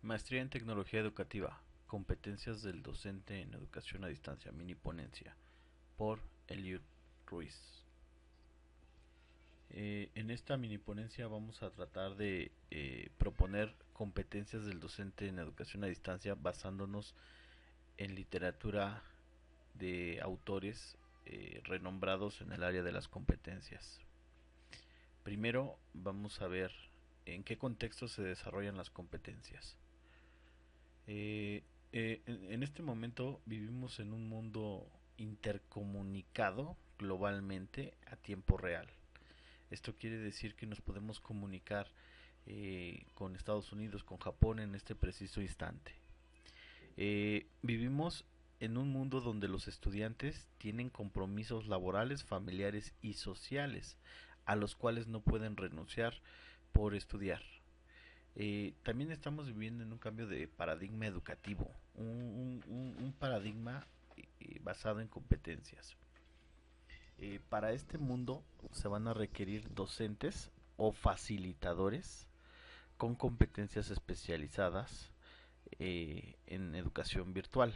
Maestría en Tecnología Educativa, Competencias del Docente en Educación a Distancia, mini ponencia, por Eliud Ruiz. En esta mini ponencia vamos a tratar de proponer competencias del docente en educación a distancia basándonos en literatura de autores renombrados en el área de las competencias. Primero vamos a ver en qué contexto se desarrollan las competencias. En este momento vivimos en un mundo intercomunicado globalmente a tiempo real. Esto quiere decir que nos podemos comunicar con Estados Unidos, con Japón en este preciso instante. Vivimos en un mundo donde los estudiantes tienen compromisos laborales, familiares y sociales a los cuales no pueden renunciar por estudiar. También estamos viviendo en un cambio de paradigma educativo, un paradigma basado en competencias. Para este mundo se van a requerir docentes o facilitadores con competencias especializadas en educación virtual.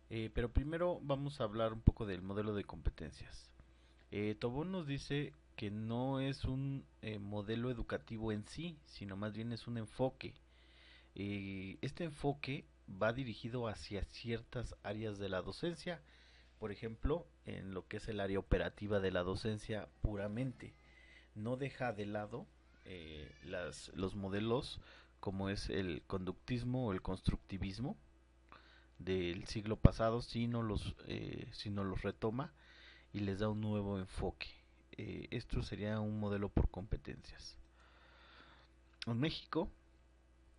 Pero primero vamos a hablar un poco del modelo de competencias. Tobón nos dice que no es un modelo educativo en sí, sino más bien es un enfoque. Este enfoque va dirigido hacia ciertas áreas de la docencia, por ejemplo, en lo que es el área operativa de la docencia puramente. No deja de lado los modelos como es el conductismo o el constructivismo del siglo pasado, sino los retoma y les da un nuevo enfoque. Esto sería un modelo por competencias. En México,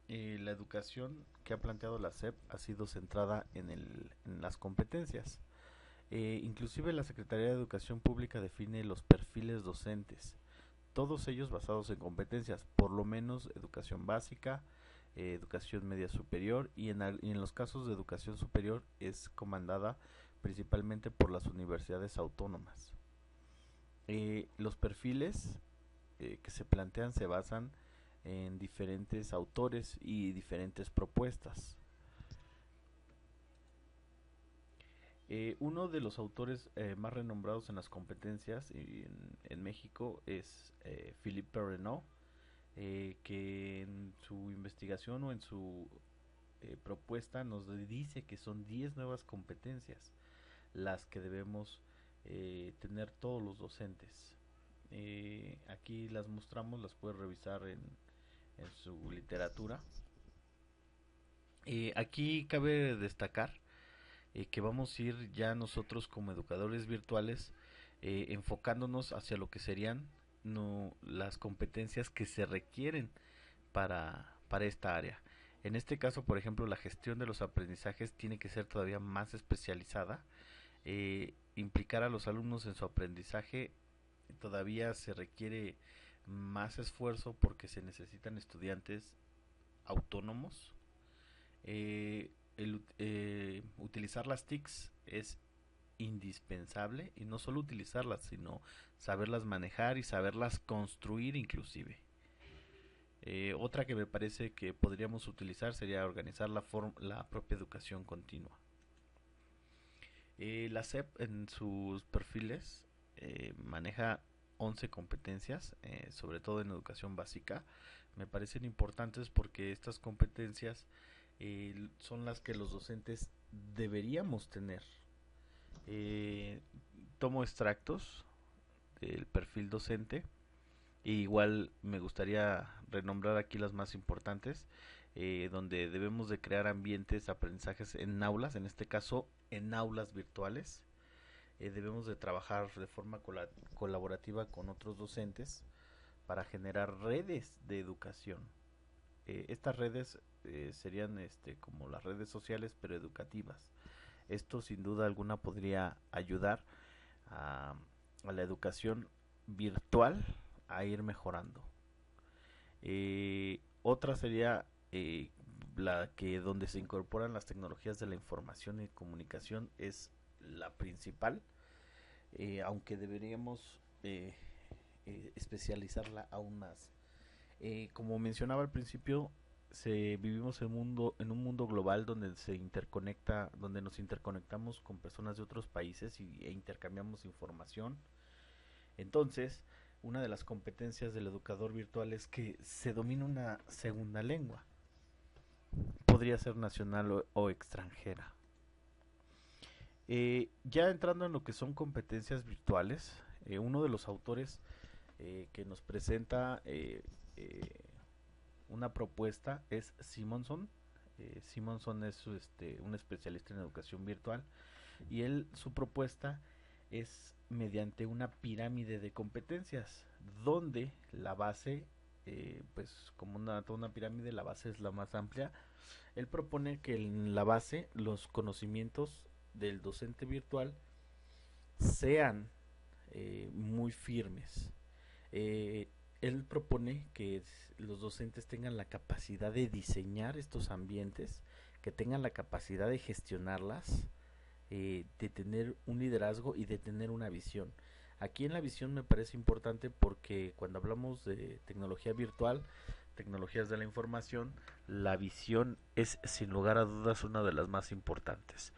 la educación que ha planteado la SEP ha sido centrada en las competencias. Inclusive la Secretaría de Educación Pública define los perfiles docentes, todos ellos basados en competencias, por lo menos educación básica, educación media superior y en los casos de educación superior es comandada principalmente por las universidades autónomas. Los perfiles que se plantean se basan en diferentes autores y diferentes propuestas. Uno de los autores más renombrados en las competencias en México es Philippe Perrenot, que en su investigación o en su propuesta nos dice que son 10 nuevas competencias las que debemos tener todos los docentes. Aquí las mostramos, las puedes revisar en su literatura. Aquí cabe destacar que vamos a ir ya nosotros como educadores virtuales enfocándonos hacia lo que serían las competencias que se requieren para esta área. En este caso, por ejemplo, la gestión de los aprendizajes tiene que ser todavía más especializada. Implicar a los alumnos en su aprendizaje todavía se requiere más esfuerzo porque se necesitan estudiantes autónomos. Utilizar las TICs es indispensable y no solo utilizarlas, sino saberlas manejar y saberlas construir inclusive. Otra que me parece que podríamos utilizar sería organizar la propia educación continua. La SEP en sus perfiles maneja 11 competencias, sobre todo en educación básica. Me parecen importantes porque estas competencias son las que los docentes deberíamos tener. Eh, Tomo extractos del perfil docente e igual me gustaría renombrar aquí las más importantes, donde debemos de crear ambientes, aprendizajes en aulas, en este caso en aulas virtuales. Debemos de trabajar de forma colaborativa con otros docentes para generar redes de educación. Estas redes serían como las redes sociales pero educativas. Esto sin duda alguna podría ayudar a, a la educación virtual a ir mejorando. Otra sería la que donde se incorporan las tecnologías de la información y comunicación es la principal, aunque deberíamos especializarla aún más. Como mencionaba al principio, vivimos en un mundo global donde se interconecta, donde nos interconectamos con personas de otros países e intercambiamos información. Entonces, una de las competencias del educador virtual es que se domina una segunda lengua. Podría ser nacional o extranjera. Ya entrando en lo que son competencias virtuales, uno de los autores que nos presenta una propuesta es Simonson. Simonson es un especialista en educación virtual y su propuesta es mediante una pirámide de competencias donde la base, pues como toda una pirámide, la base es la más amplia. Él propone que en la base los conocimientos del docente virtual sean muy firmes. Él propone que los docentes tengan la capacidad de diseñar estos ambientes, que tengan la capacidad de gestionarlas, de tener un liderazgo y de tener una visión. Aquí en la visión me parece importante porque cuando hablamos de tecnología virtual, tecnologías de la información, la visión es sin lugar a dudas una de las más importantes.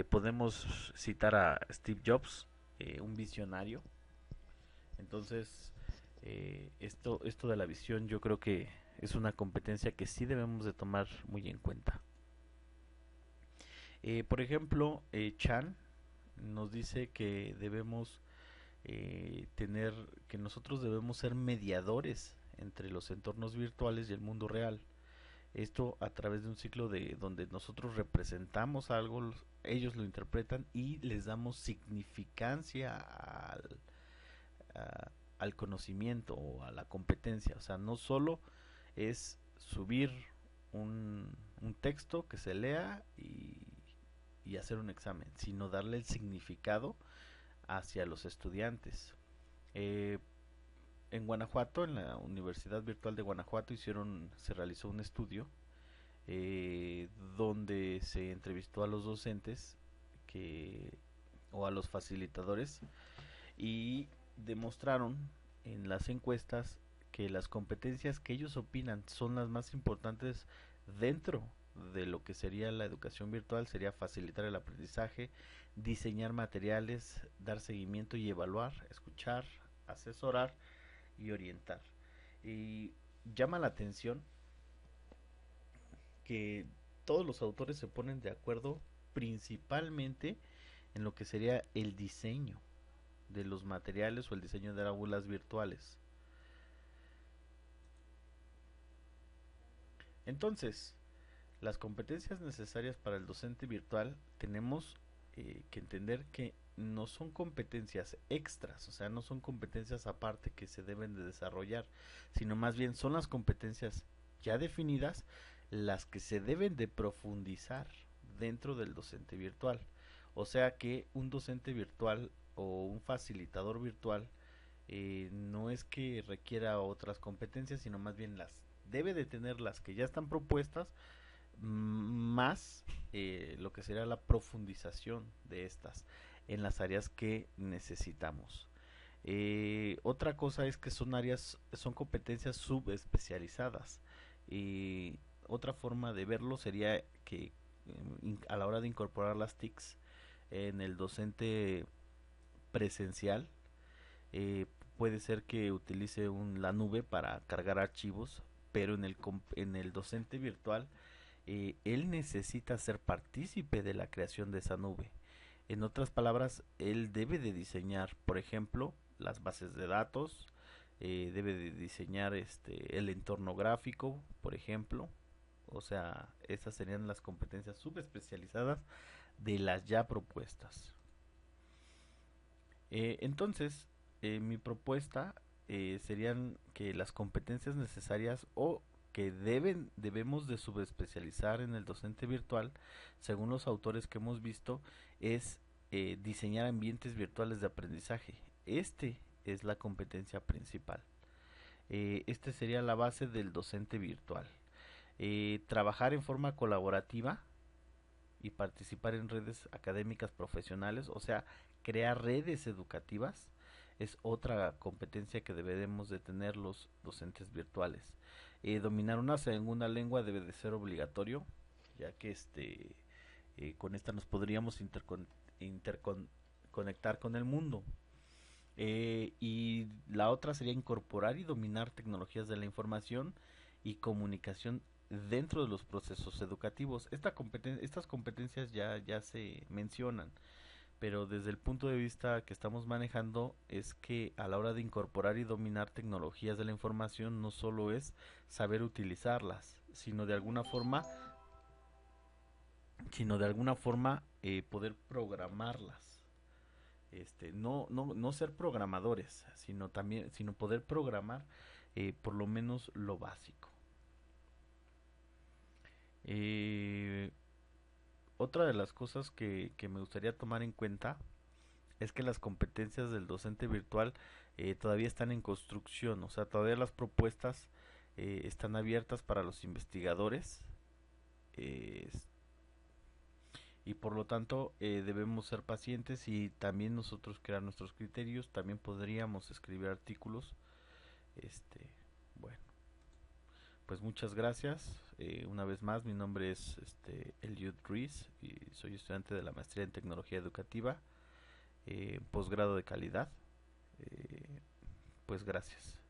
Podemos citar a Steve Jobs, un visionario. Entonces, esto de la visión yo creo que es una competencia que sí debemos de tomar muy en cuenta. Por ejemplo, Chan nos dice que que nosotros debemos ser mediadores entre los entornos virtuales y el mundo real. Esto a través de un ciclo de donde nosotros representamos algo, ellos lo interpretan y les damos significancia al conocimiento o a la competencia. O sea, no solo es subir un texto que se lea y hacer un examen, sino darle el significado hacia los estudiantes. Eh, en Guanajuato, en la Universidad Virtual de Guanajuato, se realizó un estudio donde se entrevistó a los docentes o a los facilitadores y demostraron en las encuestas que las competencias que ellos opinan son las más importantes dentro de lo que sería la educación virtual sería facilitar el aprendizaje, diseñar materiales, dar seguimiento y evaluar, escuchar, asesorar y orientar. Y llama la atención que todos los autores se ponen de acuerdo principalmente en lo que sería el diseño de los materiales o el diseño de aulas virtuales. Entonces, las competencias necesarias para el docente virtual tenemos que entender que no son competencias extras, o sea, no son competencias aparte que se deben de desarrollar, sino más bien son las competencias ya definidas las que se deben de profundizar dentro del docente virtual. O sea que un docente virtual o un facilitador virtual no es que requiera otras competencias, sino más bien las debe de tener las que ya están propuestas, más lo que será la profundización de estas en las áreas que necesitamos. Otra cosa es que son competencias subespecializadas. Otra forma de verlo sería que a la hora de incorporar las TICs en el docente presencial, puede ser que utilice la nube para cargar archivos, pero en el docente virtual él necesita ser partícipe de la creación de esa nube. En otras palabras, él debe de diseñar, por ejemplo, las bases de datos, debe de diseñar el entorno gráfico, por ejemplo. O sea, esas serían las competencias subespecializadas de las ya propuestas. Entonces, mi propuesta serían que las competencias necesarias o que debemos de subespecializar en el docente virtual, según los autores que hemos visto, es diseñar ambientes virtuales de aprendizaje. Es la competencia principal. Este sería la base del docente virtual. Trabajar en forma colaborativa y participar en redes académicas profesionales, o sea, crear redes educativas. es otra competencia que debemos de tener los docentes virtuales. Dominar una segunda lengua debe de ser obligatorio, ya que con esta nos podríamos interconectar con el mundo. Y la otra sería incorporar y dominar tecnologías de la información y comunicación dentro de los procesos educativos. Estas competencias ya se mencionan, pero desde el punto de vista que estamos manejando es que a la hora de incorporar y dominar tecnologías de la información no solo es saber utilizarlas, sino de alguna forma poder programarlas. No ser programadores, sino poder programar por lo menos lo básico. Eh, Otra de las cosas que me gustaría tomar en cuenta es que las competencias del docente virtual todavía están en construcción, o sea, todavía las propuestas están abiertas para los investigadores, eh, y por lo tanto debemos ser pacientes y también nosotros crear nuestros criterios. También podríamos escribir artículos. este bueno, pues muchas gracias. Una vez más, mi nombre es Eliud Ruiz y soy estudiante de la maestría en tecnología educativa, posgrado de calidad. Pues gracias.